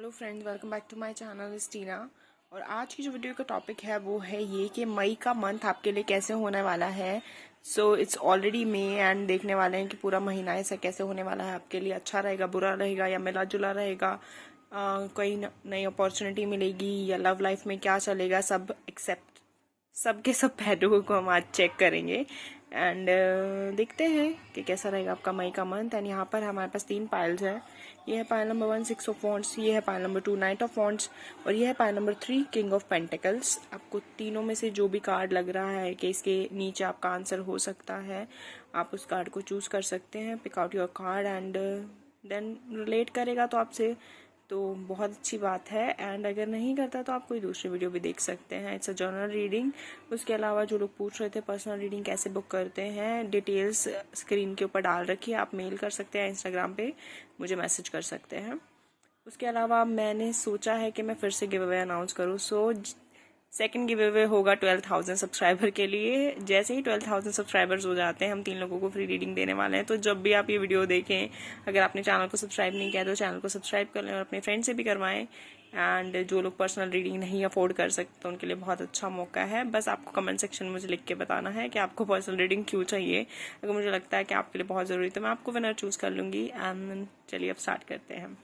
Hello friends, welcome back to my channel Tina. और आज की जो वीडियो का टॉपिक है वो है ये कि मई का मंथ आपके लिए कैसे होने वाला है। So it's already May end देखने वाले हैं कि पूरा महीना ऐसा कैसे होने वाला है आपके लिए। अच्छा रहेगा, बुरा रहेगा या मिला जुला रहेगा, कोई नई अपॉर्चुनिटी मिलेगी या लव लाइफ में क्या चलेगा, सब एक्सेप्ट सबके सब पहलुओं को हम आज चेक करेंगे एंड देखते हैं कि कैसा रहेगा आपका मई का मंथ। एंड यहाँ पर हमारे पास 3 पाइल्स है। ये है पाइल नंबर 1 6 ऑफ वॉन्ड्स, ये है pile number 2 night of wands और ये है pile number 3 king of pentacles. आपको तीनों में से जो भी कार्ड लग रहा है कि इसके नीचे आपका आंसर हो सकता है, आप उस कार्ड को चूज कर सकते हैं। Pick out your card and then relate करेगा तो आपसे तो बहुत अच्छी बात है, एंड अगर नहीं करता तो आप कोई दूसरी वीडियो भी देख सकते हैं। It's a journal reading. उसके अलावा जो लोग पूछ रहे थे पर्सनल रीडिंग कैसे बुक करते हैं, डिटेल्स स्क्रीन के ऊपर डाल रखी है, आप मेल कर सकते हैं, इंस्टाग्राम पे मुझे मैसेज कर सकते हैं। उसके अलावा मैंने सोचा है कि मैं फिर से गिव अवे अनाउंस करूँ। सो सेकंड गिव अवे होगा 12,000 सब्सक्राइबर के लिए। जैसे ही 12,000 सब्सक्राइबर्स हो जाते हैं हम 3 लोगों को फ्री रीडिंग देने वाले हैं। तो जब भी आप ये वीडियो देखें, अगर आपने चैनल को सब्सक्राइब नहीं किया तो चैनल को सब्सक्राइब कर लें और अपने फ्रेंड से भी करवाएं। एंड जो लोग पर्सनल रीडिंग नहीं अफोर्ड कर सकते तो उनके लिए बहुत अच्छा मौका है। बस आपको कमेंट सेक्शन में मुझे लिख के बताना है कि आपको पर्सनल रीडिंग क्यों चाहिए। अगर मुझे लगता है कि आपके लिए बहुत ज़रूरी तो मैं आपको विनर चूज़ कर लूँगी। एंड चलिए अब स्टार्ट करते हैं।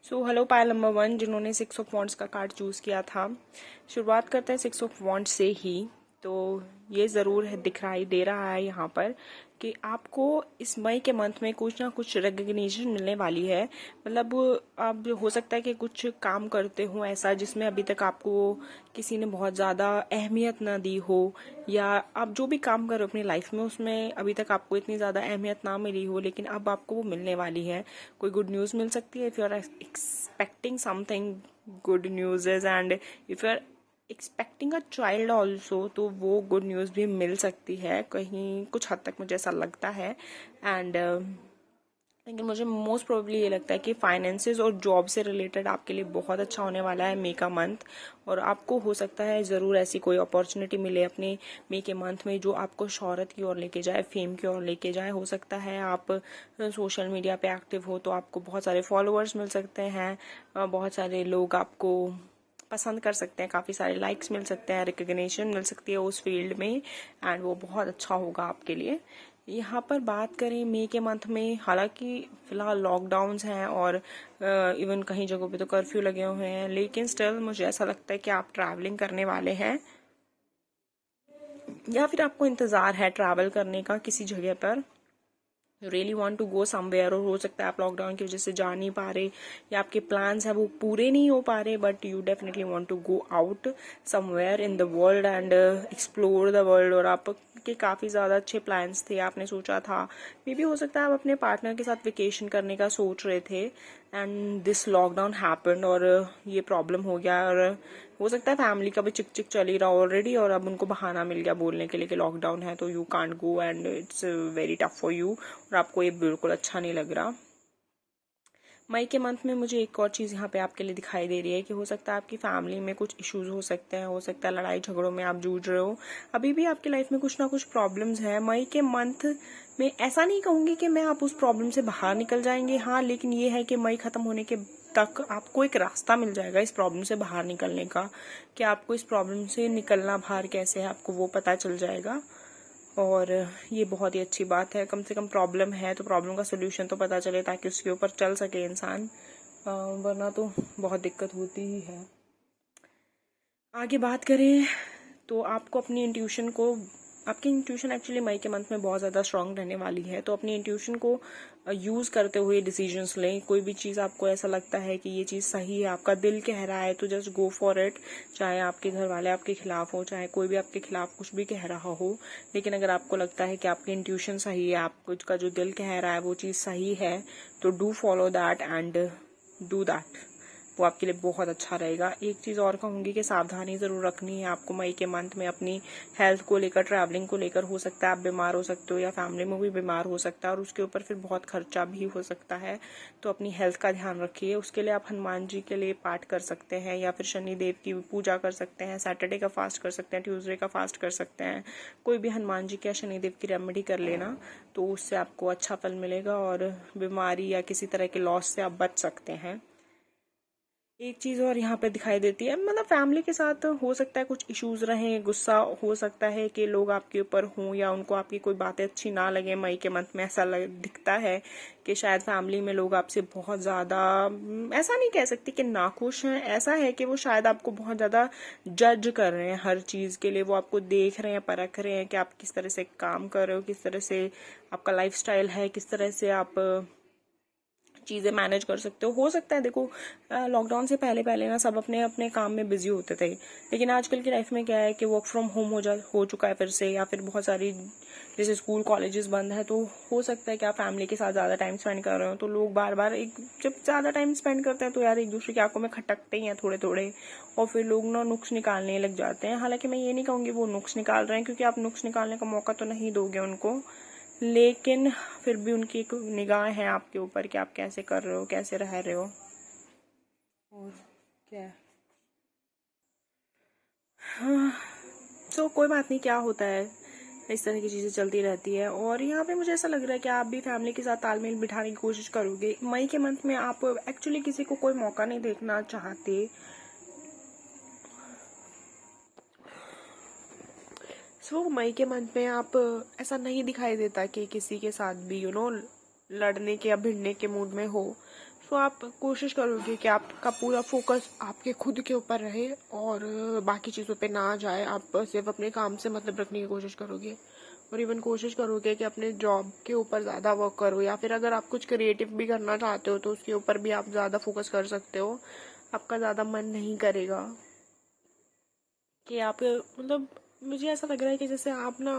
सो हेलो पायल नंबर 1 जिन्होंने 6 ऑफ वॉन्ड्स का कार्ड चूज़ किया था, शुरुआत करते हैं 6 ऑफ वॉन्ड्स से ही। तो ये ज़रूर है, दिखाई दे रहा है यहाँ पर कि आपको इस मई के मंथ में कुछ ना कुछ रिकग्निशन मिलने वाली है। मतलब अब हो सकता है कि कुछ काम करते हो ऐसा जिसमें अभी तक आपको किसी ने बहुत ज़्यादा अहमियत ना दी हो, या आप जो भी काम कर रहे हो अपनी लाइफ में उसमें अभी तक आपको इतनी ज़्यादा अहमियत ना मिली हो, लेकिन अब आपको वो मिलने वाली है। कोई गुड न्यूज़ मिल सकती है। If you are expecting something good news and if you are expecting a child also, तो वो गुड न्यूज़ भी मिल सकती है कहीं कुछ हद तक, मुझे ऐसा लगता है। एंड लेकिन मुझे मोस्ट प्रोबेबली ये लगता है कि फाइनेंसेस और जॉब से रिलेटेड आपके लिए बहुत अच्छा होने वाला है मई का मंथ। और आपको हो सकता है ज़रूर ऐसी कोई अपॉर्चुनिटी मिले अपने मई के मंथ में जो आपको शोहरत की ओर लेके जाए, फेम की ओर लेके जाए। हो सकता है आप सोशल मीडिया पे एक्टिव हो तो आपको बहुत सारे फॉलोअर्स मिल सकते हैं, बहुत सारे लोग आपको पसंद कर सकते हैं, काफ़ी सारे लाइक्स मिल सकते हैं, रिकग्निशन मिल सकती है उस फील्ड में, एंड वो बहुत अच्छा होगा आपके लिए। यहाँ पर बात करें मई के मंथ में, हालांकि फिलहाल लॉकडाउन्स हैं और इवन कहीं जगहों पे तो कर्फ्यू लगे हुए हैं, लेकिन स्टिल मुझे ऐसा लगता है कि आप ट्रैवलिंग करने वाले हैं या फिर आपको इंतज़ार है ट्रैवल करने का किसी जगह पर। Really want to go somewhere, और हो सकता है आप लॉकडाउन की वजह से जा नहीं पा रहे या आपके प्लान्स हैं वो पूरे नहीं हो पा रहे, but you definitely want to go out somewhere in the world and explore the world. और आपके काफ़ी ज़्यादा अच्छे प्लान्स थे, आपने सोचा था, मे बी हो सकता है आप अपने पार्टनर के साथ वेकेशन करने का सोच रहे थे एंड दिस लॉकडाउन हैपेंड और ये प्रॉब्लम हो गया। और हो सकता है फैमिली का भी चिक चिक चल ही रहा ऑलरेडी और अब उनको बहाना मिल गया बोलने के लिए कि लॉकडाउन है तो you can't go and it's very tough for you, और आपको ये बिल्कुल अच्छा नहीं लग रहा। मई के मंथ में मुझे एक और चीज़ यहाँ पे आपके लिए दिखाई दे रही है कि हो सकता है आपकी फैमिली में कुछ इश्यूज हो सकते हैं, हो सकता है लड़ाई झगड़ों में आप जूझ रहे हो, अभी भी आपकी लाइफ में कुछ ना कुछ प्रॉब्लम्स हैं। मई के मंथ में ऐसा नहीं कहूँगी कि मैं आप उस प्रॉब्लम से बाहर निकल जाएंगे, हाँ, लेकिन ये है कि मई खत्म होने के तक आपको एक रास्ता मिल जाएगा इस प्रॉब्लम से बाहर निकलने का, कि आपको इस प्रॉब्लम से निकलना बाहर कैसे है आपको वो पता चल जाएगा। और ये बहुत ही अच्छी बात है, कम से कम प्रॉब्लम है तो प्रॉब्लम का सोल्यूशन तो पता चले ताकि उसके ऊपर चल सके इंसान, वरना तो बहुत दिक्कत होती ही है। आगे बात करें तो आपको अपनी इंट्यूशन को, आपकी इंट्यूशन एक्चुअली मई के मंथ में बहुत ज़्यादा स्ट्रांग रहने वाली है, तो अपनी इंट्यूशन को यूज़ करते हुए डिसीजंस लें। कोई भी चीज़ आपको ऐसा लगता है कि ये चीज़ सही है, आपका दिल कह रहा है, तो जस्ट गो फॉर इट। चाहे आपके घर वाले आपके खिलाफ हो, चाहे कोई भी आपके खिलाफ कुछ भी कह रहा हो, लेकिन अगर आपको लगता है कि आपकी इंट्यूशन सही है, आपको का जो दिल कह रहा है वो चीज़ सही है, तो do follow that and do that. वो आपके लिए बहुत अच्छा रहेगा। एक चीज़ और कहूँगी कि सावधानी ज़रूर रखनी है आपको मई के मंथ में अपनी हेल्थ को लेकर, ट्रैवलिंग को लेकर। हो सकता है आप बीमार हो सकते हो या फैमिली में भी बीमार हो सकता है और उसके ऊपर फिर बहुत खर्चा भी हो सकता है। तो अपनी हेल्थ का ध्यान रखिए। उसके लिए आप हनुमान जी के लिए पाठ कर सकते हैं या फिर शनि देव की पूजा कर सकते हैं, सैटरडे का फास्ट कर सकते हैं, ट्यूसडे का फास्ट कर सकते हैं। कोई भी हनुमान जी के या शनि देव की रेमेडी कर लेना तो उससे आपको अच्छा फल मिलेगा और बीमारी या किसी तरह के लॉस से आप बच सकते हैं। एक चीज और यहाँ पे दिखाई देती है, मतलब फैमिली के साथ हो सकता है कुछ इश्यूज रहें, गुस्सा हो सकता है कि लोग आपके ऊपर हों या उनको आपकी कोई बातें अच्छी ना लगे। मई के मंथ में ऐसा दिखता है कि शायद फैमिली में लोग आपसे बहुत ज्यादा, ऐसा नहीं कह सकती कि नाखुश हैं, ऐसा है कि वो शायद आपको बहुत ज्यादा जज कर रहे हैं हर चीज के लिए। वो आपको देख रहे हैं, परख रहे हैं कि आप किस तरह से काम कर रहे हो, किस तरह से आपका लाइफस्टाइल है, किस तरह से आप चीज़ें मैनेज कर सकते हो सकता है देखो लॉकडाउन से पहले पहले ना सब अपने अपने काम में बिजी होते थे, लेकिन आजकल की लाइफ में क्या है कि वर्क फ्रॉम होम हो चुका है फिर से, या फिर बहुत सारी जैसे स्कूल कॉलेजेस बंद है, तो हो सकता है कि आप फैमिली के साथ ज़्यादा टाइम स्पेंड कर रहे हो। तो लोग बार बार जब ज़्यादा टाइम स्पेंड करते हैं तो यार एक दूसरे की आंखों में खटकते ही हैं थोड़े थोड़े, और फिर लोग ना नुक्स निकालने लग जाते हैं। हालांकि मैं ये नहीं कहूँगी वो नुक्स निकाल रहे हैं, क्योंकि आप नुक्स निकालने का मौका तो नहीं दोगे उनको, लेकिन फिर भी उनकी एक निगाह है आपके ऊपर कि आप कैसे कर रहे हो, कैसे रह रहे हो और क्या। हाँ, तो कोई बात नहीं, क्या होता है, इस तरह की चीज़ें चलती रहती है। और यहाँ पे मुझे ऐसा लग रहा है कि आप भी फैमिली के साथ तालमेल बिठाने की कोशिश करोगे। मई के मंथ में आप एक्चुअली किसी को कोई मौका नहीं देखना चाहते। मई के मंथ में आप ऐसा नहीं दिखाई देता कि किसी के साथ भी लड़ने के या भिड़ने के मूड में हो। आप कोशिश करोगे कि आपका पूरा फोकस आपके खुद के ऊपर रहे और बाकी चीज़ों पे ना जाए। आप सिर्फ अपने काम से मतलब रखने की कोशिश करोगे और इवन कोशिश करोगे कि अपने जॉब के ऊपर ज़्यादा वर्क करो, या फिर अगर आप कुछ क्रिएटिव भी करना चाहते हो तो उसके ऊपर भी आप ज़्यादा फोकस कर सकते हो। आपका ज़्यादा मन नहीं करेगा कि आप, मतलब मुझे ऐसा लग रहा है कि जैसे आप ना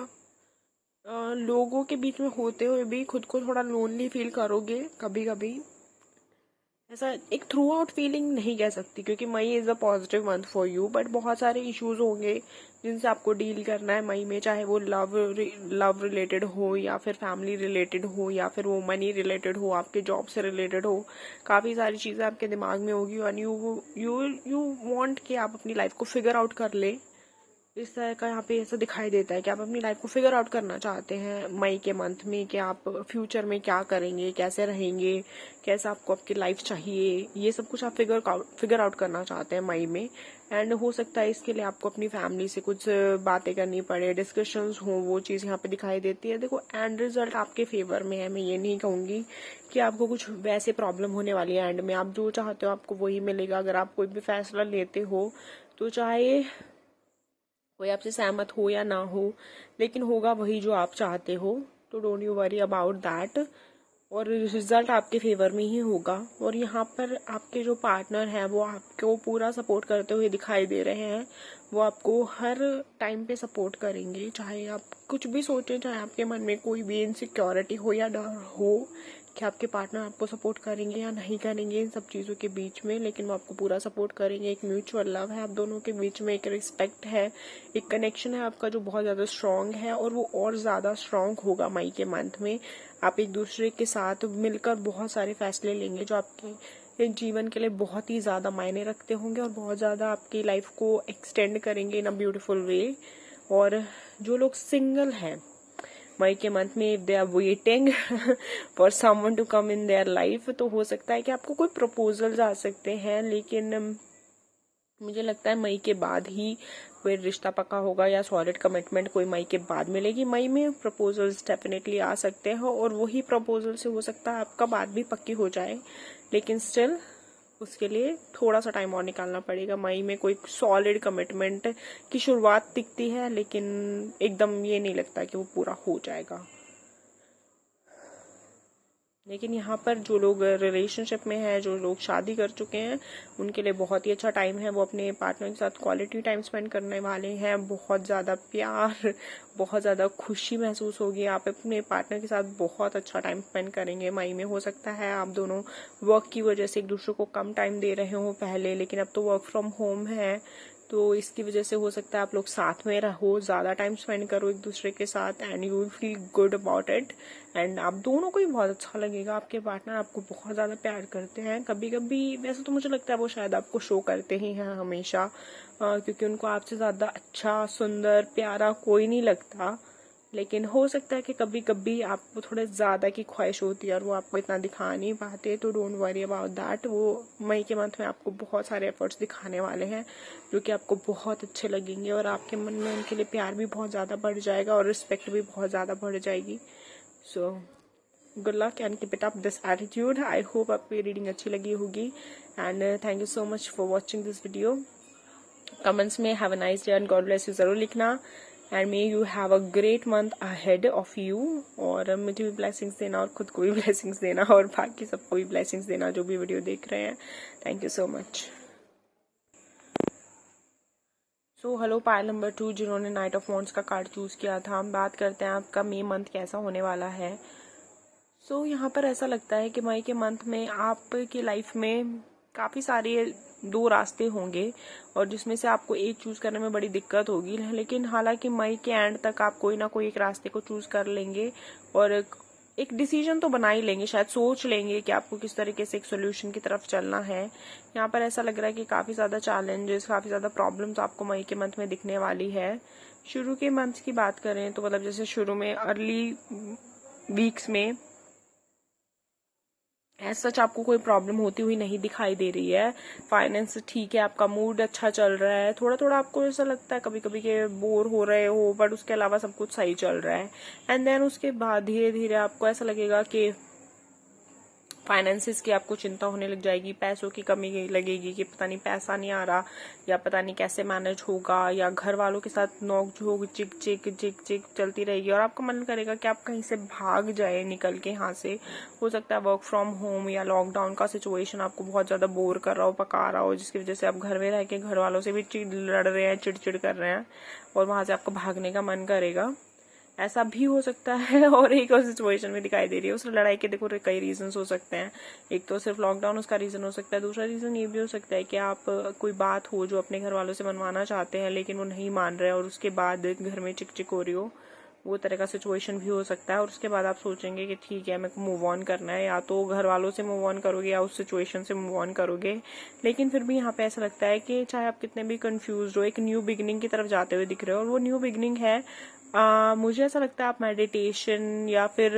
लोगों के बीच में होते हुए भी खुद को थोड़ा लोनली फील करोगे कभी कभी। ऐसा एक थ्रू आउट फीलिंग नहीं कह सकती, क्योंकि May is a positive month for you, but बहुत सारे इश्यूज होंगे जिनसे आपको डील करना है मई में, चाहे वो लव रिलेटेड हो या फिर फैमिली रिलेटेड हो या फिर वो मनी रिलेटेड हो, आपके जॉब से रिलेटेड हो। काफ़ी सारी चीज़ें आपके दिमाग में होगी और यू वांट कि आप अपनी लाइफ को फिगर आउट कर ले। इस तरह का यहाँ पे ऐसा दिखाई देता है कि आप अपनी लाइफ को फिगर आउट करना चाहते हैं मई के मंथ में, कि आप फ्यूचर में क्या करेंगे, कैसे रहेंगे, कैसा आपको आपकी लाइफ चाहिए, ये सब कुछ आप फिगर आउट करना चाहते हैं मई में। एंड हो सकता है इसके लिए आपको अपनी फैमिली से कुछ बातें करनी पड़े, डिस्कशंस हो, वो चीज़ यहाँ पे दिखाई देती है। देखो एंड रिजल्ट आपके फेवर में है, मैं ये नहीं कहूँगी कि आपको कुछ वैसे प्रॉब्लम होने वाली है। एंड में आप जो चाहते हो आपको वही मिलेगा। अगर आप कोई भी फैसला लेते हो तो चाहे कोई आपसे सहमत हो या ना हो, लेकिन होगा वही जो आप चाहते हो। तो don't you worry about that, और रिजल्ट आपके फेवर में ही होगा। और यहाँ पर आपके जो पार्टनर हैं वो आपको पूरा सपोर्ट करते हुए दिखाई दे रहे हैं। वो आपको हर टाइम पे सपोर्ट करेंगे, चाहे आप कुछ भी सोचें, चाहे आपके मन में कोई भी इनसिक्योरिटी हो या डर हो कि आपके पार्टनर आपको सपोर्ट करेंगे या नहीं करेंगे इन सब चीज़ों के बीच में, लेकिन वो आपको पूरा सपोर्ट करेंगे। एक म्यूचुअल लव है आप दोनों के बीच में, एक रिस्पेक्ट है, एक कनेक्शन है आपका जो बहुत ज़्यादा स्ट्रांग है, और वो और ज़्यादा स्ट्रांग होगा मई के मंथ में। आप एक दूसरे के साथ मिलकर बहुत सारे फैसले लेंगे जो आपके जीवन के लिए बहुत ही ज़्यादा मायने रखते होंगे और बहुत ज़्यादा आपकी लाइफ को एक्सटेंड करेंगे इन अ ब्यूटीफुल वे। और जो लोग सिंगल हैं मई के मंथ में, if they are waiting for someone to come in their life, तो हो सकता है कि आपको कोई प्रपोजल आ सकते हैं, लेकिन मुझे लगता है मई के बाद ही कोई रिश्ता पक्का होगा या सॉलिड कमिटमेंट कोई मई के बाद मिलेगी। मई में प्रपोजल्स डेफिनेटली आ सकते हैं और वही प्रपोजल से हो सकता है आपका बात भी पक्की हो जाए, लेकिन स्टिल उसके लिए थोड़ा सा टाइम और निकालना पड़ेगा। मई में कोई सॉलिड कमिटमेंट की शुरुआत दिखती है, लेकिन एकदम ये नहीं लगता कि वो पूरा हो जाएगा। लेकिन यहाँ पर जो लोग रिलेशनशिप में हैं, जो लोग शादी कर चुके हैं, उनके लिए बहुत ही अच्छा टाइम है। वो अपने पार्टनर के साथ क्वालिटी टाइम स्पेंड करने वाले हैं। बहुत ज़्यादा प्यार, बहुत ज़्यादा खुशी महसूस होगी। आप अपने पार्टनर के साथ बहुत अच्छा टाइम स्पेंड करेंगे मई में। हो सकता है आप दोनों वर्क की वजह से एक दूसरे को कम टाइम दे रहे हो पहले, लेकिन अब तो वर्क फ्रॉम होम है, तो इसकी वजह से हो सकता है आप लोग साथ में रहो, ज़्यादा टाइम स्पेंड करो एक दूसरे के साथ, and you will feel good about it. And आप दोनों को ही बहुत अच्छा लगेगा। आपके पार्टनर आपको बहुत ज़्यादा प्यार करते हैं। कभी कभी वैसे तो मुझे लगता है वो शायद आपको शो करते ही हैं हमेशा, क्योंकि उनको आपसे ज़्यादा अच्छा, सुंदर, प्यारा कोई नहीं लगता। लेकिन हो सकता है कि कभी कभी आपको थोड़े ज़्यादा की ख्वाहिश होती है और वो आपको इतना दिखा नहीं पाते, तो डोंट वरी अबाउट दैट। वो मई के मंथ में आपको बहुत सारे एफर्ट्स दिखाने वाले हैं जो कि आपको बहुत अच्छे लगेंगे, और आपके मन में उनके लिए प्यार भी बहुत ज़्यादा बढ़ जाएगा और रिस्पेक्ट भी बहुत ज़्यादा बढ़ जाएगी। So good luck and keep it up this attitude. I hope आपको ये रीडिंग अच्छी लगी होगी, and thank you so much for watching this video. Comments में have a nice day and God bless you ज़रूर लिखना, and may you have a great month ahead of you. और मुझे भी ब्लेसिंग्स देना और खुद को भी ब्लेसिंग्स देना और बाकी सबको भी ब्लेसिंग्स देना जो भी वीडियो देख रहे हैं। Thank you so much. So hello pile number 2 जिन्होंने नाइट ऑफ वॉन्ड्स का कार्ड चूज किया था, हम बात करते हैं आपका मई मंथ कैसा होने वाला है। सो यहाँ पर ऐसा लगता है कि मई के मंथ में आपकी लाइफ में काफ़ी सारे 2 रास्ते होंगे, और जिसमें से आपको एक चूज करने में बड़ी दिक्कत होगी। लेकिन हालांकि मई के एंड तक आप कोई ना कोई एक रास्ते को चूज कर लेंगे और एक डिसीजन तो बना ही लेंगे, शायद सोच लेंगे कि आपको किस तरीके से एक सोल्यूशन की तरफ चलना है। यहाँ पर ऐसा लग रहा है कि काफ़ी ज़्यादा चैलेंजेस, काफ़ी ज़्यादा प्रॉब्लम्स आपको मई के मंथ में दिखने वाली है। शुरू के मंथ की बात करें तो मतलब जैसे शुरू में अर्ली वीक्स में ऐसा सच आपको कोई प्रॉब्लम होती हुई नहीं दिखाई दे रही है। फाइनेंस ठीक है, आपका मूड अच्छा चल रहा है। थोड़ा थोड़ा आपको ऐसा लगता है कभी कभी कि बोर हो रहे हो, बट उसके अलावा सब कुछ सही चल रहा है। एंड देन उसके बाद धीरे धीरे आपको ऐसा लगेगा कि फाइनेंसिस की आपको चिंता होने लग जाएगी, पैसों की कमी लगेगी कि पता नहीं पैसा नहीं आ रहा, या पता नहीं कैसे मैनेज होगा, या घर वालों के साथ नोक झोंक चिक चिक चिक चिक चलती रहेगी और आपका मन करेगा कि आप कहीं से भाग जाए निकल के यहाँ से। हो सकता है वर्क फ्रॉम होम या लॉकडाउन का सिचुएशन आपको बहुत ज्यादा बोर कर रहा हो, पका रहा हो, जिसकी वजह से आप घर में रह के घर वालों से भी लड़ रहे हैं, चिड़चिड़ कर रहे हैं, और वहां से आपको भागने का मन करेगा। ऐसा भी हो सकता है। और एक और सिचुएशन में दिखाई दे रही है, उस लड़ाई के देखो कई रीजंस हो सकते हैं। एक तो सिर्फ लॉकडाउन उसका रीजन हो सकता है, दूसरा रीजन ये भी हो सकता है कि आप कोई बात हो जो अपने घर वालों से मनवाना चाहते हैं लेकिन वो नहीं मान रहे और उसके बाद घर में चिक चिक हो रही हो, वो तरह का सिचुएशन भी हो सकता है। और उसके बाद आप सोचेंगे कि ठीक है मेरे को मूव ऑन करना है, या तो घर वालों से मूव ऑन करोगे या उस सिचुएशन से मूव ऑन करोगे। लेकिन फिर भी यहाँ पे ऐसा लगता है कि चाहे आप कितने भी कंफ्यूज हो, एक न्यू बिगिनिंग की तरफ जाते हुए दिख रहे हो, और वो न्यू बिगिनिंग है मुझे ऐसा लगता है आप मेडिटेशन या फिर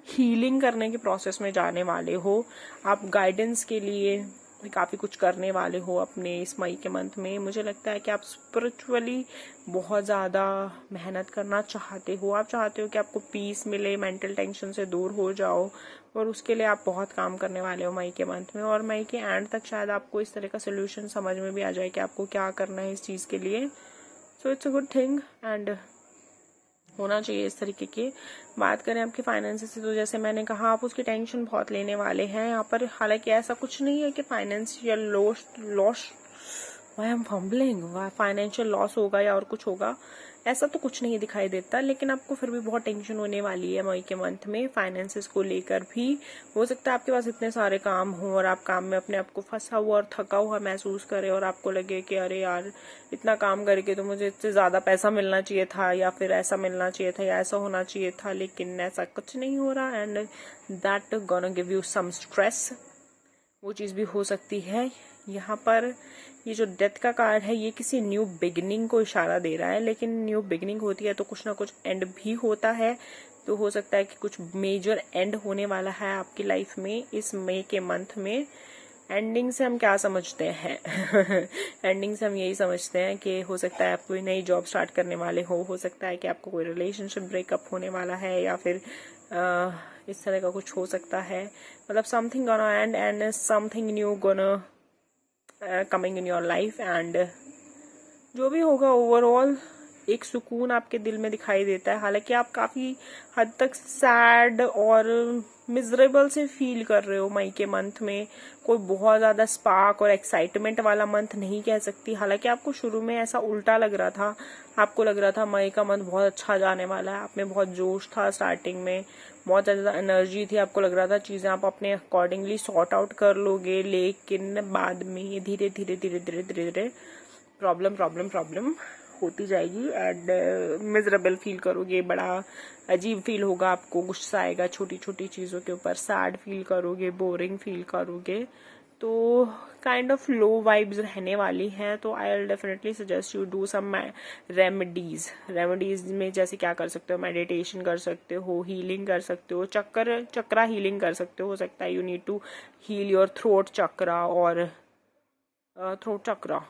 हीलिंग करने के प्रोसेस में जाने वाले हो। आप गाइडेंस के लिए काफी कुछ करने वाले हो अपने इस मई के मंथ में। मुझे लगता है कि आप स्पिरिचुअली बहुत ज्यादा मेहनत करना चाहते हो। आप चाहते हो कि आपको पीस मिले, मेंटल टेंशन से दूर हो जाओ, और उसके लिए आप बहुत काम करने वाले हो मई के मंथ में। और मई के एंड तक शायद आपको इस तरह का सोल्यूशन समझ में भी आ जाए कि आपको क्या करना है इस चीज के लिए। So it's a good thing and होना चाहिए इस तरीके की। बात करें आपके फाइनेंस से, तो जैसे मैंने कहा आप उसकी टेंशन बहुत लेने वाले हैं यहाँ पर। हालांकि ऐसा कुछ नहीं है कि फाइनेंशियल लॉस फाइनेंशियल लॉस होगा या और कुछ होगा, ऐसा तो कुछ नहीं दिखाई देता। लेकिन आपको फिर भी बहुत टेंशन होने वाली है मई के मंथ में फाइनेंसेस को लेकर भी। हो सकता है आपके पास इतने सारे काम हो और आप काम में अपने आप को फंसा हुआ और थका हुआ महसूस करें, और आपको लगे कि अरे यार इतना काम करके तो मुझे इससे ज्यादा पैसा मिलना चाहिए था, या फिर ऐसा मिलना चाहिए था, या ऐसा होना चाहिए था, लेकिन ऐसा कुछ नहीं हो रहा, and that gonna give you some stress. वो चीज भी हो सकती है। यहाँ पर ये जो डेथ का कार्ड है ये किसी न्यू बिगिनिंग को इशारा दे रहा है, लेकिन न्यू बिगिनिंग होती है तो कुछ ना कुछ एंड भी होता है। तो हो सकता है कि कुछ मेजर एंड होने वाला है आपकी लाइफ में इस मई के मंथ में। एंडिंग से हम क्या समझते हैं एंडिंग से हम यही समझते हैं कि हो सकता है आप कोई नई जॉब स्टार्ट करने वाले हो सकता है कि आपको कोई रिलेशनशिप ब्रेकअप होने वाला है, या फिर इस तरह का कुछ हो सकता है। मतलब something gonna and and something new gonna coming in your life, and जो भी होगा ओवरऑल एक सुकून आपके दिल में दिखाई देता है। हालांकि आप काफी हद तक सैड और मिजरेबल से फील कर रहे हो मई के मंथ में। कोई बहुत ज़्यादा स्पार्क और एक्साइटमेंट वाला मंथ नहीं कह सकती, हालांकि आपको शुरू में ऐसा उल्टा लग रहा था, आपको लग रहा था मई का मंथ बहुत अच्छा जाने वाला है, आप में बहुत जोश था, स्टार्टिंग में बहुत ज़्यादा एनर्जी थी, आपको लग रहा था चीज़ें आप अपने अकॉर्डिंगली सॉर्ट आउट कर लोगे, लेकिन बाद में ये धीरे धीरे धीरे धीरे धीरे धीरे प्रॉब्लम होती जाएगी एंड मिजरेबल फील करोगे, बड़ा अजीब फील होगा आपको, गुस्सा आएगा छोटी छोटी चीज़ों के ऊपर, सैड फील करोगे, बोरिंग फील करोगे, तो काइंड ऑफ लो वाइब्स रहने वाली हैं। तो I will definitely suggest you do some remedies में जैसे क्या कर सकते हो, मेडिटेशन कर सकते हो, हीलिंग कर सकते हो, चक्रा हीलिंग कर सकते हो सकता है you need to heal your throat chakra और throat chakra,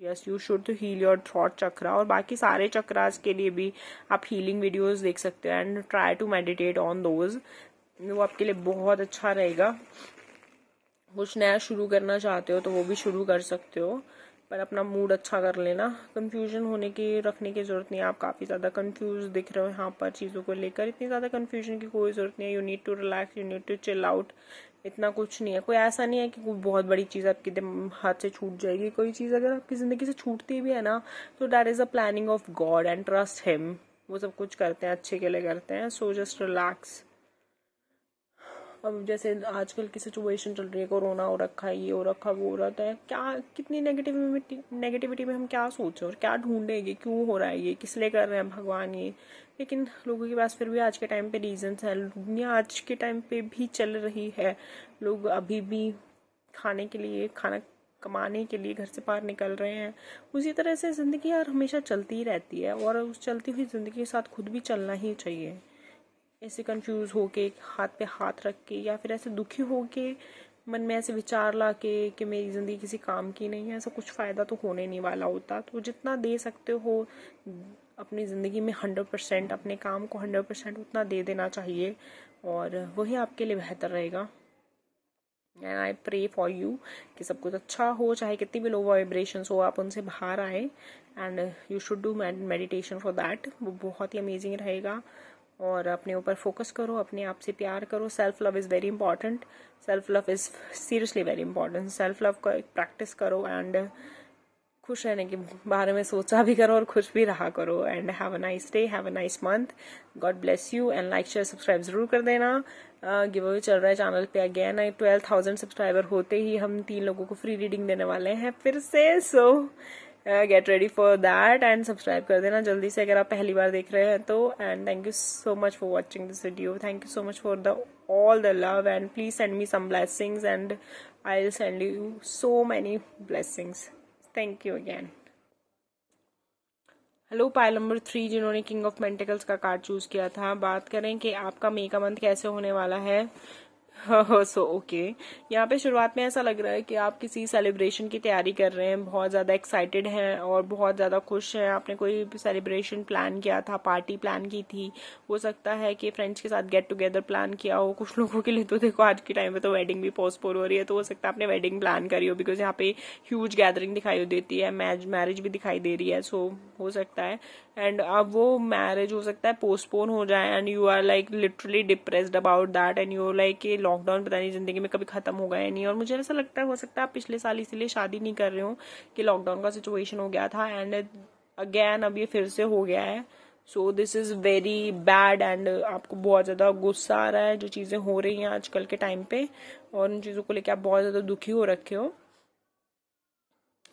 yes you should to heal your throat chakra, और बाकी सारे चक्रास के लिए भी आप हीलिंग वीडियोस देख सकते हो and try to meditate on those, वो आपके लिए बहुत अच्छा रहेगा। कुछ नया शुरू करना चाहते हो तो वो भी शुरू कर सकते हो, पर अपना मूड अच्छा कर लेना, कंफ्यूजन होने की रखने की जरूरत नहीं है। आप काफ़ी ज़्यादा कंफ्यूज दिख रहे हो यहाँ पर चीज़ों को लेकर, इतनी ज़्यादा कंफ्यूजन की कोई ज़रूरत नहीं है। You need to relax, you need to chill out, इतना कुछ नहीं है। कोई ऐसा नहीं है कि कोई बहुत बड़ी चीज़ आपकी हाथ से छूट जाएगी। कोई चीज़ अगर आपकी ज़िंदगी से छूटती भी है ना, तो that is a planning of God and trust him, वो सब कुछ करते हैं अच्छे के लिए करते हैं। So just relax. अब जैसे आजकल की सिचुएशन चल रही है, कोरोना हो रखा है, ये हो रखा, वो हो रहा है, क्या कितनी नेगेटिविटी में हम क्या सोचें और क्या ढूंढेंगे, क्यों हो रहा है ये, किस लिए कर रहे हैं भगवान ये। लेकिन लोगों के पास फिर भी आज के टाइम पे रीजंस हैं, दुनिया आज के टाइम पे भी चल रही है, लोग अभी भी खाने के लिए, खाना कमाने के लिए घर से बाहर निकल रहे हैं। उसी तरह से ज़िंदगी यार हमेशा चलती ही रहती है, और उस चलती हुई ज़िंदगी के साथ खुद भी चलना ही चाहिए। ऐसे कंफ्यूज होके, हाथ पे हाथ रख के, या फिर ऐसे दुखी होके, मन में ऐसे विचार ला के कि मेरी ज़िंदगी किसी काम की नहीं है, ऐसा कुछ फ़ायदा तो होने नहीं वाला होता। तो जितना दे सकते हो अपनी ज़िंदगी में 100%, अपने काम को 100% उतना दे देना चाहिए, और वही आपके लिए बेहतर रहेगा। And I pray for you कि सब कुछ अच्छा हो, चाहे कितनी भी लो वाइब्रेशंस हो, आप उनसे बाहर आए, and you should do meditation for that, वो बहुत ही अमेजिंग रहेगा। और अपने ऊपर फोकस करो, अपने आप से प्यार करो। Self love is very important, self love is seriously very important. Self love का प्रैक्टिस करो एंड खुश रहने के बारे में सोचा भी करो और खुश भी रहा करो। And have a nice day, have a nice month, God bless you, and like share subscribe जरूर कर देना। गिव अवे चल रहा है चैनल पे, अगेन 12,000 सब्सक्राइबर होते ही हम 3 लोगों को फ्री रीडिंग देने वाले हैं फिर से। सो get ready for that and subscribe कर देना जल्दी से अगर आप पहली बार देख रहे हैं तो। And thank you so much for watching this video, thank you so much for the all the love, and please send me some blessings and I'll send you so many blessings. Thank you again. Hello pile number 3 जिन्होंने king of pentacles का card choose किया था, बात करें कि आपका मई का month कैसे होने वाला है। सो ओके, यहाँ पे शुरुआत में ऐसा लग रहा है कि आप किसी सेलिब्रेशन की तैयारी कर रहे हैं, बहुत ज़्यादा एक्साइटेड हैं और बहुत ज़्यादा खुश हैं। आपने कोई सेलिब्रेशन प्लान किया था, पार्टी प्लान की थी, हो सकता है कि फ्रेंड्स के साथ गेट टुगेदर प्लान किया हो। कुछ लोगों के लिए तो देखो आज के टाइम पे तो वेडिंग भी पोस्टपोन हो रही है, तो हो सकता है आपने वेडिंग प्लान करी हो, बिकॉज यहाँ पे ह्यूज गैदरिंग दिखाई देती है, मैरिज भी दिखाई दे रही है। सो हो सकता है, एंड अब वो मैरिज हो सकता है पोस्टपोन हो जाए, and you are like literally depressed about that, and you like कि लॉकडाउन पता नहीं जिंदगी में कभी खत्म होगा या नहीं। और मुझे ऐसा लगता है हो सकता है आप पिछले साल इसीलिए शादी नहीं कर रहे हो कि लॉकडाउन का सिचुएशन हो गया था, एंड अगेन अब ये फिर से हो गया है। So this is very bad, and आपको बहुत ज्यादा गुस्सा आ रहा है जो चीजें हो रही हैं आजकल के टाइम पे, और उन चीजों को लेकर आप बहुत ज्यादा दुखी हो रखे हो।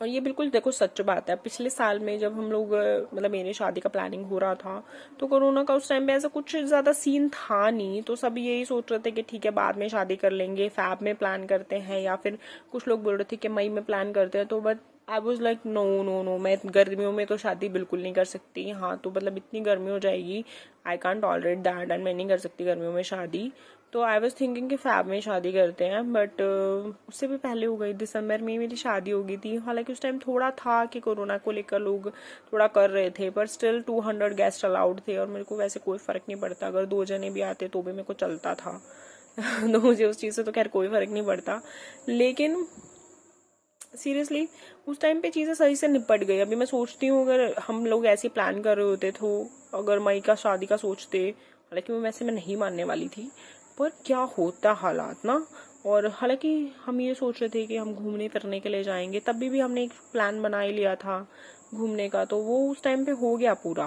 और ये बिल्कुल देखो सच बात है, पिछले साल में जब हम लोग मतलब मेरे शादी का प्लानिंग हो रहा था तो कोरोना का उस टाइम पे ऐसा कुछ ज्यादा सीन था नहीं, तो सब यही सोच रहे थे कि ठीक है बाद में शादी कर लेंगे, फैब में प्लान करते हैं, या फिर कुछ लोग बोल रहे थे कि मई में प्लान करते हैं। तो but I was like no no no, मैं गर्मियों में तो शादी बिल्कुल नहीं कर सकती। हाँ तो मतलब इतनी गर्मी हो जाएगी, I can't tolerate that, and मैं नहीं कर सकती गर्मियों में शादी। तो आई वॉज थिंकिंग कि फैब में शादी करते हैं, बट उससे भी पहले हो गई, दिसंबर में मेरी शादी हो गई थी। हालांकि उस टाइम थोड़ा था कि कोरोना को लेकर लोग थोड़ा कर रहे थे, पर स्टिल 200 गेस्ट अलाउड थे, और मेरे को वैसे कोई फर्क नहीं पड़ता, अगर 2 जने भी आते तो भी मेरे को चलता था। तो मुझे उस चीज़ से तो खैर कोई फर्क नहीं पड़ता, लेकिन सीरियसली उस टाइम पे चीज़ें सही से निपट गई। अभी मैं सोचती हूँ अगर हम लोग ऐसे प्लान कर रहे होते तो, अगर मई का शादी का सोचते, हालांकि वो वैसे मैं नहीं मानने वाली थी, पर क्या होता हालात ना। और हालांकि हम ये सोच रहे थे कि हम घूमने फिरने के लिए जाएंगे, तभी भी हमने एक प्लान बना ही लिया था घूमने का, तो वो उस टाइम पे हो गया पूरा।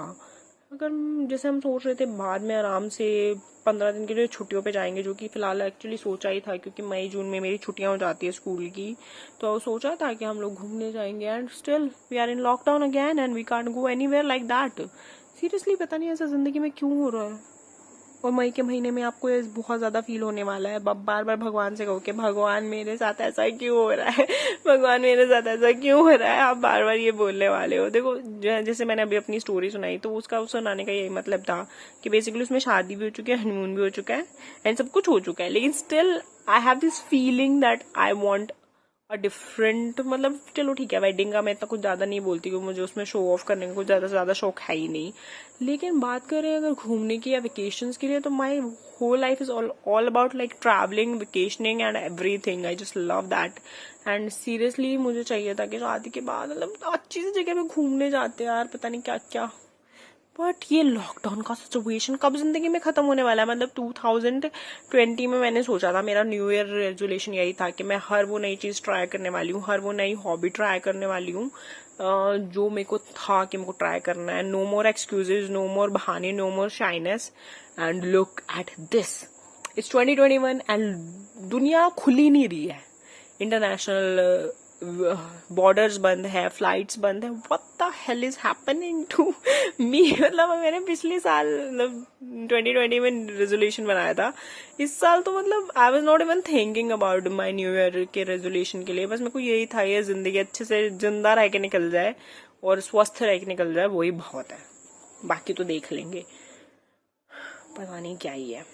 अगर जैसे हम सोच रहे थे बाद में आराम से 15 दिन के लिए छुट्टियों पे जाएंगे, जो कि फिलहाल एक्चुअली सोचा ही था, क्योंकि मई जून में मेरी छुट्टियां हो जाती है स्कूल की, तो सोचा था कि हम लोग घूमने जाएंगे। And still we are in lockdown again and we can't go anywhere like that. Seriously पता नहीं ऐसा जिंदगी में क्यों हो रहा है। और मई के महीने में आपको ये बहुत ज्यादा फील होने वाला है। बार बार भगवान से कहो कि भगवान मेरे साथ ऐसा क्यों हो रहा है, भगवान मेरे साथ ऐसा क्यों हो रहा है। आप बार बार ये बोलने वाले हो। देखो जैसे मैंने अभी अपनी स्टोरी सुनाई, तो उसका सुनाने का यही मतलब था कि बेसिकली उसमें शादी भी हो चुकी है, हनीमून भी हो चुका है एंड सब कुछ हो चुका है, लेकिन still I have this feeling that I want different. मतलब चलो ठीक है, वेडिंग का मैं इतना कुछ ज्यादा नहीं बोलती क्योंकि मुझे उसमें शो ऑफ करने का कुछ ज्यादा से ज्यादा शौक है ही नहीं। लेकिन बात करें अगर घूमने की या वेकेशंस की लिए, तो my whole life is all about like travelling, vacationing and everything. I just love that. And seriously मुझे चाहिए था कि शादी के बाद मतलब अच्छी सी जगह पे घूमने जाते यार, पता नहीं क्या क्या। बट ये लॉकडाउन का सिचुएशन कब जिंदगी में खत्म होने वाला है। मतलब 2020 में मैंने सोचा था, मेरा न्यू ईयर रेजोल्यूशन यही था कि मैं हर वो नई चीज ट्राई करने वाली हूँ, हर वो नई हॉबी ट्राई करने वाली हूँ जो मेरे को था कि मेरे को ट्राई करना है। No more excuses, no more बहाने, no more shyness. And look at this, it's 2021 and दुनिया खुली नहीं रही है। इंटरनेशनल बॉर्डर्स बंद है, फ्लाइट्स बंद है। What the hell is happening to me. मतलब मैंने पिछले साल मतलब 2020 में रेजोल्यूशन बनाया था, इस साल तो मतलब I was not even thinking about my new year के रेजोल्यूशन के लिए। बस मेरे को यही था, ये जिंदगी अच्छे से जिंदा रह के निकल जाए और स्वस्थ रह के निकल जाए, वही बहुत है, बाकी तो देख लेंगे। पता नहीं क्या ही है,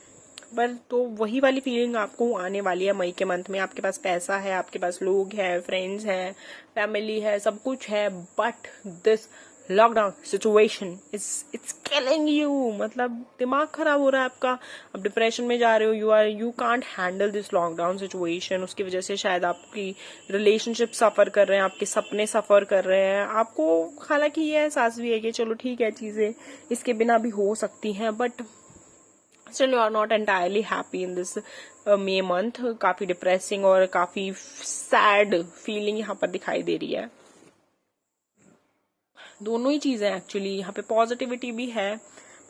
पर तो वही वाली फीलिंग आपको आने वाली है मई के मंथ में। आपके पास पैसा है, आपके पास लोग हैं, फ्रेंड्स हैं, फैमिली है, सब कुछ है, but this lockdown situation it's killing you. मतलब दिमाग खराब हो रहा है आपका, आप डिप्रेशन में जा रहे हो। You can't handle this lockdown situation. उसकी वजह से शायद आपकी रिलेशनशिप सफर कर रहे हैं, आपके सपने सफर कर रहे हैं। आपको हालांकि ये एहसास भी है कि चलो ठीक है, चीजें इसके बिना भी हो सकती हैं, but still you are not entirely happy in this May month। काफी डिप्रेसिंग और काफी सैड फीलिंग यहाँ पर दिखाई दे रही है। दोनों ही चीजें एक्चुअली, यहाँ पे पॉजिटिविटी भी है।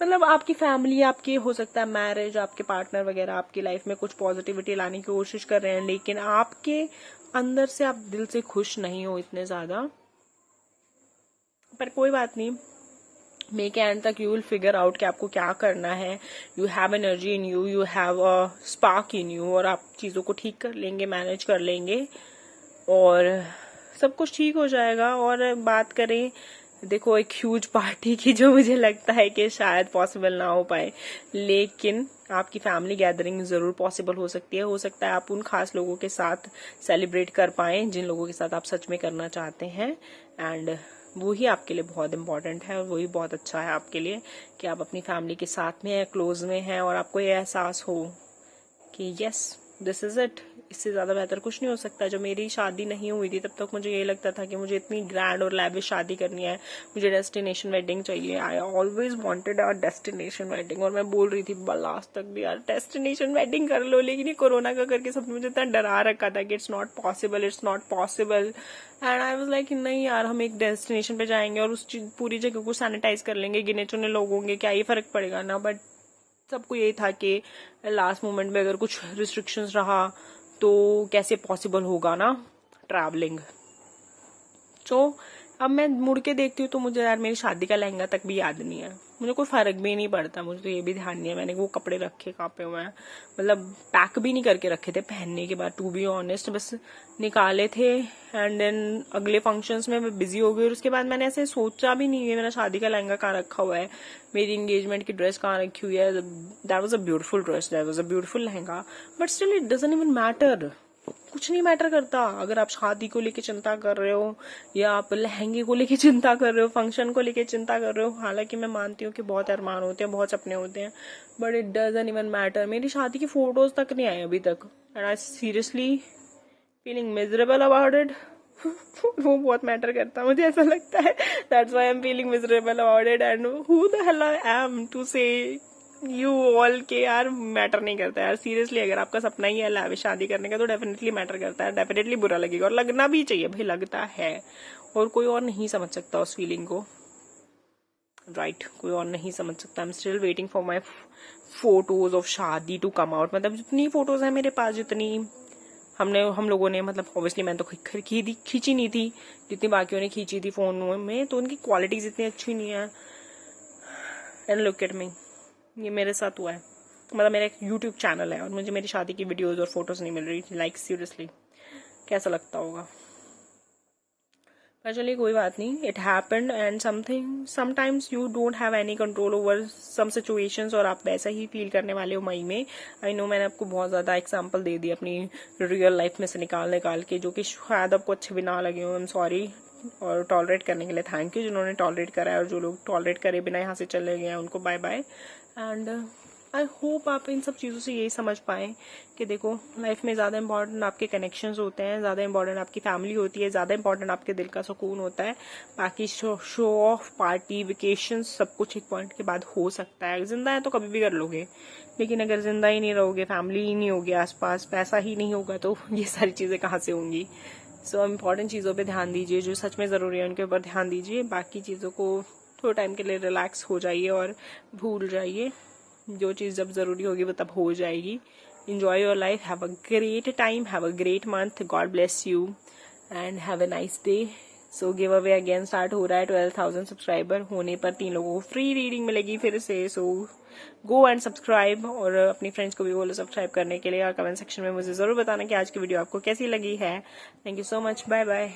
मतलब आपकी फैमिली, आपकी हो सकता है मैरिज, आपके पार्टनर वगैरह आपकी लाइफ में कुछ पॉजिटिविटी लाने की कोशिश कर रहे हैं, लेकिन आपके अंदर से आप दिल से खुश नहीं हो इतने ज्यादा। पर कोई बात नहीं, मे के एंड तक यू विल फिगर आउट कि आपको क्या करना है। You have energy in you, you have a spark in you, और आप चीजों को ठीक कर लेंगे, मैनेज कर लेंगे और सब कुछ ठीक हो जाएगा। और बात करें देखो एक ह्यूज पार्टी की, जो मुझे लगता है कि शायद पॉसिबल ना हो पाए, लेकिन आपकी फैमिली गैदरिंग जरूर पॉसिबल हो सकती है। हो सकता है आप उन खास लोगों के साथ सेलिब्रेट कर पाए जिन लोगों के साथ आप सच में करना चाहते हैं। एंड वो ही आपके लिए बहुत इंपॉर्टेंट है और वही बहुत अच्छा है आपके लिए कि आप अपनी फैमिली के साथ में हैं, क्लोज में हैं, और आपको ये एहसास हो कि यस दिस इज इट। इससे ज्यादा बेहतर कुछ नहीं हो सकता। जब मेरी शादी नहीं हुई थी तब तक मुझे ये लगता था कि मुझे इतनी ग्रैंड और लैविश शादी करनी है, मुझे डेस्टिनेशन वेडिंग चाहिए। I always wanted a destination wedding, और मैं बोल रही थी लास्ट तक भी यार डेस्टिनेशन वेडिंग कर लो, लेकिन ये कोरोना का करके सबने मुझे इतना डरा रखा था कि it's not possible, it's not possible. And I was like नहीं यार, हम एक डेस्टिनेशन पे जाएंगे और उस पूरी जगह को सैनिटाइज कर लेंगे, गिने चुने लोग होंगे, क्या ही फर्क पड़ेगा ना। बट सबको यही था कि लास्ट मोमेंट में अगर कुछ रिस्ट्रिक्शंस रहा तो कैसे पॉसिबल होगा ना ट्रैवलिंग। तो अब मैं मुड़ के देखती हूँ तो मुझे यार मेरी शादी का लहंगा तक भी याद नहीं है, मुझे कोई फर्क भी नहीं पड़ता। मुझे तो ये भी ध्यान नहीं है मैंने वो कपड़े रखे कहाँ पे हुए हैं, मतलब पैक भी नहीं करके रखे थे पहनने के बाद, टू बी ऑनेस्ट, बस निकाले थे। एंड देन अगले फंक्शंस में मैं बिजी हो गई और उसके बाद मैंने ऐसे सोचा भी नहीं है मेरा शादी का लहंगा कहाँ रखा हुआ है, मेरी एंगेजमेंट की ड्रेस कहाँ रखी हुई है। That was a beautiful dress, that was a beautiful lehenga, but still it doesn't even matter. कुछ नहीं मैटर करता अगर आप शादी को लेके चिंता कर रहे हो या आप लहंगे को लेके चिंता कर रहे हो, फंक्शन को लेके चिंता कर रहे हो। हालांकि मैं मानती हूँ कि बहुत अरमान होते हैं, बहुत सपने होते हैं, but it doesn't even matter. मेरी शादी की फोटोज तक नहीं आए अभी तक and I seriously feeling miserable about it. वो बहुत मैटर करता है, मुझे ऐसा लगता है। That's why I am feeling miserable about it and who the hell I am to say you all के यार मैटर नहीं करता यार सीरियसली। अगर आपका सपना ही है लाविश शादी करने का तो डेफिनेटली मैटर करता है, डेफिनेटली बुरा लगेगा और लगना भी चाहिए भाई, लगता है और कोई और नहीं समझ सकता उस फीलिंग को, राइट कोई और नहीं समझ सकता। I am still waiting for my photos of शादी टू कम आउट। मतलब जितनी फोटोज है मेरे पास, जितनी हम लोगों ने, मतलब ऑब्वियसली मैंने तो खींची नहीं थी जितनी बाकियों ने खींची थी फोन में, तो उनकी क्वालिटीज इतनी अच्छी नहीं है। एंड लुक एट मी, ये मेरे साथ हुआ है। मतलब मेरा एक यूट्यूब चैनल है और मुझे मेरी शादी की वीडियोज और फोटोज नहीं मिल रही, लाइक सीरियसली कैसा लगता होगा। पर चलिए कोई बात नहीं, it happened and sometimes you don't have any control over some situations, और आप वैसा ही फील करने वाले हो मई में। आई नो मैंने आपको बहुत ज्यादा एग्जांपल दे दी अपनी रियल लाइफ में से निकाल के, जो कि शायद आपको अच्छे भी ना लगे हो। आई एम सॉरी, और टॉलरेट करने के लिए थैंक यू जिन्होंने टॉलरेट करा है, और जो लोग टॉलरेट करे बिना यहाँ से चले गए हैं उनको bye bye. And I hope आप इन सब चीज़ों से यही समझ पाए कि देखो लाइफ में ज़्यादा इंपॉर्टेंट आपके कनेक्शंस होते हैं, ज़्यादा इंपॉर्टेंट आपकी फैमिली होती है, ज़्यादा इंपॉर्टेंट आपके दिल का सुकून होता है। बाकी शो ऑफ, पार्टी, वेकेशन सब कुछ एक पॉइंट के बाद हो सकता है। जिंदा है तो कभी भी कर लोगे, लेकिन अगर जिंदा ही नहीं रहोगे, फैमिली ही नहीं होगी आसपास, पैसा ही नहीं होगा, तो ये सारी चीज़ें कहाँ से होंगी। सो इम्पॉर्टेंट चीज़ों पे ध्यान दीजिए, जो सच में ज़रूरी है उनके ऊपर ध्यान दीजिए। बाकी चीज़ों को थोड़े टाइम के लिए रिलैक्स हो जाइए और भूल जाइए। जो चीज़ जब ज़रूरी होगी वो तब हो जाएगी। Enjoy your life, have a great time, have a great month, God bless you and have a nice day. So give away again start हो रहा है, 12,000 सब्सक्राइबर होने पर 3 लोगों को फ्री रीडिंग मिलेगी फिर से। सो गो एंड सब्सक्राइब, और अपनी फ्रेंड्स को भी बोलो सब्सक्राइब करने के लिए, और कमेंट सेक्शन में मुझे ज़रूर बताना कि आज की वीडियो आपको कैसी लगी है। Thank you so much, bye bye.